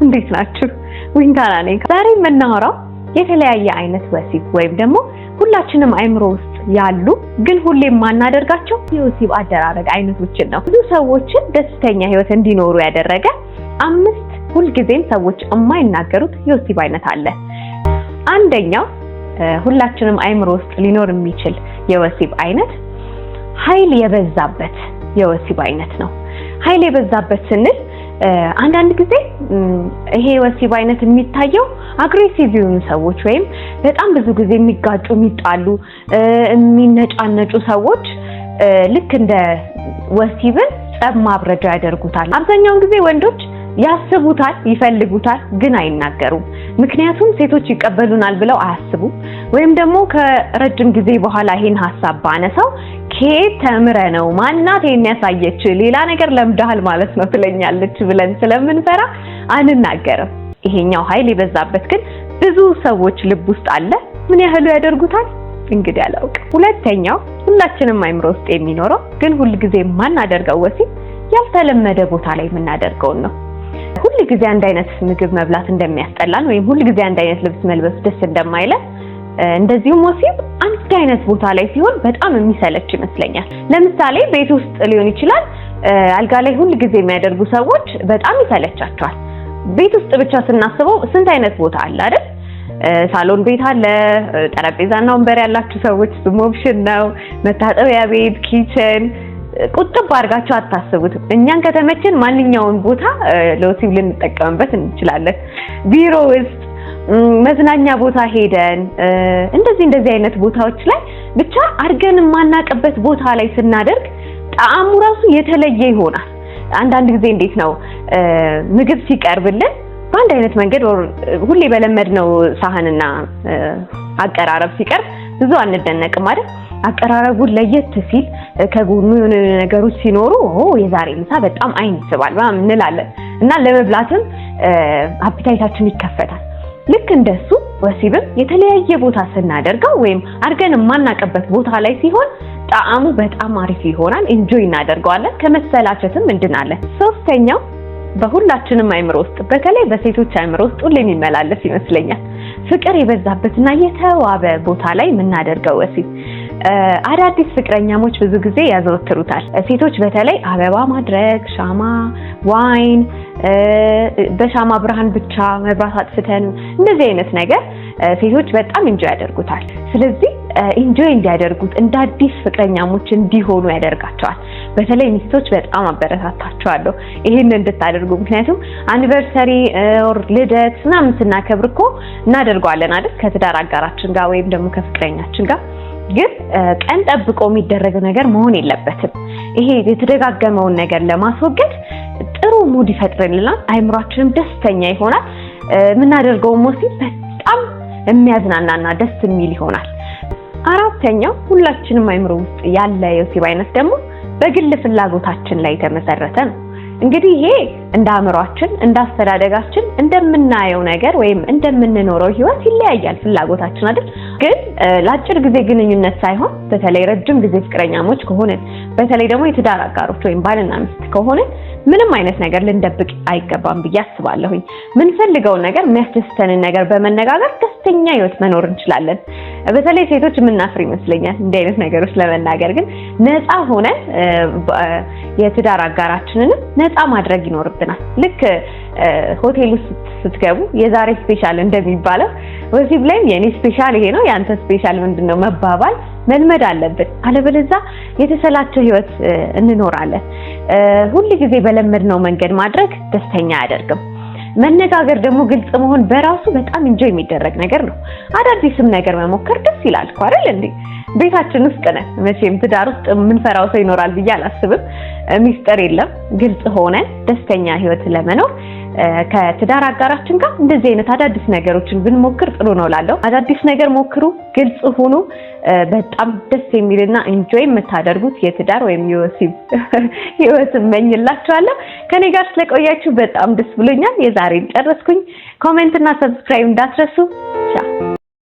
እንዴት ናችሁ? ዊንታና ነኝ። ዛሬ የምናወራው የተለያየ አይነት ወሲብ ወይም ደግሞ ሁላችንም አይምሮ ውስጥ ያሉ ግን ሁሌ ማናደርጋቸው የወሲብ አደራረግ አይነቶችን ነው። ብዙ ሰዎችን ደስተኛ ህይወት እንዲኖሩ ያደረገ 5 ሁልጊዜም ሰዎች የማይናገሩት የወሲብ አይነት አለ። አንደኛው ሁላችንም አይምሮ ውስጥ ሊኖር የሚችል የወሲብ አይነት ኃይል የበዛበት የወሲብ አይነት ነው። ኃይል የበዛበት ስንል አንዳንድ ጊዜ ይሄ ወሲብ አይነት የሚታየው አግሬሲቭ የሆኑ ሰዎች ወይም በጣም ብዙ ጊዜ የሚጋጩ የሚጣሉ የሚነጫነጩ ሰዎች ልክ እንደ ወሲብን ጸብ ማብረጃ ያደርጉታል። አብዛኛውን ጊዜ ወንዶች ያስቡታል፣ ይፈልጉታል፣ ግን አይናገሩም። ምክንያቱም ሴቶች ይቀበሉናል ብለው አያስቡም። ወይም ደግሞ ከረጅም ጊዜ በኋላ ይሄን ሐሳብ ባነሳው ከየት ተምረ ነው ማናት ይሄን ያሳየች ሌላ ነገር ለምዳል ማለት ነው ትለኛለች ብለን ስለምንፈራ አንናገርም። ይሄኛው ኃይል የበዛበት ግን ብዙ ሰዎች ልብ ውስጥ አለ። ምን ያህሉ ያደርጉታል እንግዲህ አላውቅም። ሁለተኛው ሁላችንም አይምሮ ውስጥ የሚኖረው ግን ሁሉ ጊዜ ማናደርገው ወሲብ ያልተለመደ ቦታ ላይ የምናደርገው ነው። ሁሉ ጊዜ አንድ አይነት ምግብ መብላት እንደሚያስጠላን ወይም ሁሉ ጊዜ አንድ አይነት ልብስ መልበስ ደስ እንደማይለን እንደዚሁም ወሲብ አንድ አይነት ቦታ ላይ ሲሆን በጣም የሚሰለች ይመስለኛል። ለምሳሌ ቤት ውስጥ ሊሆን ይችላል። አልጋ ላይ ሁሉ ጊዜ የሚያደርጉ ሰዎች በጣም ይሰለቻቸዋል። ቤት ውስጥ ብቻ ስናስበው ስንት አይነት ቦታ አለ አይደል? ሳሎን ቤት አለ፣ ጠረጴዛና ወንበር ያላችሁ ሰዎች እሱም ኦፕሽን ነው። መታጠቢያ ቤት፣ ኪችን ቁጥብ አድርጋችሁ አታስቡትም። እኛን ከተመቸን ማንኛውን ቦታ ለወሲብ ልንጠቀምበት እንችላለን። ቢሮ ውስጥ፣ መዝናኛ ቦታ ሄደን እንደዚህ አይነት ቦታዎች ላይ ብቻ አድርገን የማናቀበት ቦታ ላይ ስናደርግ ጣዕሙ ራሱ የተለየ ይሆናል። አንዳንድ ጊዜ እንዴት ነው ምግብ ሲቀርብልን በአንድ አይነት መንገድ ሁሌ በለመድነው ሳህንና አቀራረብ ሲቀርብ ብዙ አንደነቅም አይደል? አቀራረቡን ለየት ሲል ከጎኑ የሆነ ነገሮች ሲኖሩ የዛሬ ምሳ በጣም አይን ይስባል እንላለን እና ለመብላትም አፒታይታችን ይከፈታል። ልክ እንደሱ ወሲብም የተለያየ ቦታ ስናደርገው ወይም አድርገን የማናቀበት ቦታ ላይ ሲሆን ጣዕሙ በጣም አሪፍ ይሆናል። ኢንጆይ እናደርገዋለን፣ ከመሰላቸትም እንድናለን። ሶስተኛው በሁላችንም አይምሮ ውስጥ በተለይ በሴቶች አይምሮ ውስጥ ሁሌ የሚመላለስ ይመስለኛል ፍቅር የበዛበትና የተዋበ ቦታ ላይ የምናደርገው ወሲብ። አዳዲስ ፍቅረኛሞች ብዙ ጊዜ ያዘወትሩታል። ሴቶች በተለይ አበባ ማድረግ፣ ሻማ፣ ዋይን፣ በሻማ ብርሃን ብቻ መብራት አጥፍተን እንደዚህ አይነት ነገር ሴቶች በጣም ኢንጆይ ያደርጉታል። ስለዚህ ኢንጆይ እንዲያደርጉት እንደ አዲስ ፍቅረኛሞች እንዲሆኑ ያደርጋቸዋል። በተለይ ሚስቶች በጣም አበረታታቸዋለሁ ይሄን እንድታደርጉ። ምክንያቱም አኒቨርሰሪ ኦር ልደት ምናምን ስናከብር እኮ እናደርገዋለን አይደል? ከትዳር አጋራችን ጋር ወይም ደግሞ ከፍቅረኛችን ጋር። ግን ቀን ጠብቆ የሚደረግ ነገር መሆን የለበትም። ይሄ የተደጋገመውን ነገር ለማስወገድ ጥሩ ሙድ ይፈጥርልናል። አይምሯችንም ደስተኛ ይሆናል። የምናደርገው ወሲብ በጣም የሚያዝናናና ደስ የሚል ይሆናል። አራተኛው ሁላችንም አይምሮ ውስጥ ያለ የወሲብ አይነት ደግሞ በግል ፍላጎታችን ላይ የተመሰረተ ነው። እንግዲህ ይሄ እንደ አእምሯችን እንደ አስተዳደጋችን እንደምናየው ነገር ወይም እንደምንኖረው ህይወት ይለያያል ፍላጎታችን አይደል? ግን ለአጭር ጊዜ ግንኙነት ሳይሆን በተለይ ረጅም ጊዜ ፍቅረኛሞች ከሆነን በተለይ ደግሞ የትዳር አጋሮች ወይም ባልና ሚስት ከሆነን ምንም አይነት ነገር ልንደብቅ አይገባም ብዬ አስባለሁኝ። ምንፈልገውን ነገር የሚያስደስተንን ነገር በመነጋገር ደስተኛ ህይወት መኖር እንችላለን። በተለይ ሴቶች የምናፍር ይመስለኛል እንዲህ አይነት ነገሮች ለመናገር። ግን ነፃ ሆነን የትዳር አጋራችንን ነፃ ማድረግ ይኖርብናል። ልክ ሆቴል ውስጥ ስትገቡ የዛሬ ስፔሻል እንደሚባለው ወሲብ ላይም የኔ ስፔሻል ይሄ ነው ያንተ ስፔሻል ምንድነው መባባል መልመድ አለብን። አለበለዚያ የተሰላቸ ህይወት እንኖራለን። ሁሉ ጊዜ በለመድነው መንገድ ማድረግ ደስተኛ አያደርግም። መነጋገር ደግሞ ግልጽ መሆን በራሱ በጣም ኢንጆይ የሚደረግ ነገር ነው። አዳዲስም ነገር መሞከር ደስ ይላል እኮ አይደል እንዴ? ቤታችን ውስጥ ነን መቼም ትዳር ውስጥ የምንፈራው ሰው ይኖራል ብዬ አላስብም። ሚስጥር የለም። ግልጽ ሆነን ደስተኛ ህይወት ለመኖር ከትዳር አጋራችን ጋር እንደዚህ አይነት አዳዲስ ነገሮችን ብንሞክር ጥሩ ነው እላለሁ። አዳዲስ ነገር ሞክሩ፣ ግልጽ ሁኑ። በጣም ደስ የሚልና ኢንጆይ የምታደርጉት የትዳር ወይም የወሲብ ህይወት እመኝላችኋለሁ። ከኔ ጋር ስለቆያችሁ በጣም ደስ ብሎኛል። የዛሬን ጨረስኩኝ። ኮሜንት እና ሰብስክራይብ እንዳትረሱ። ቻው።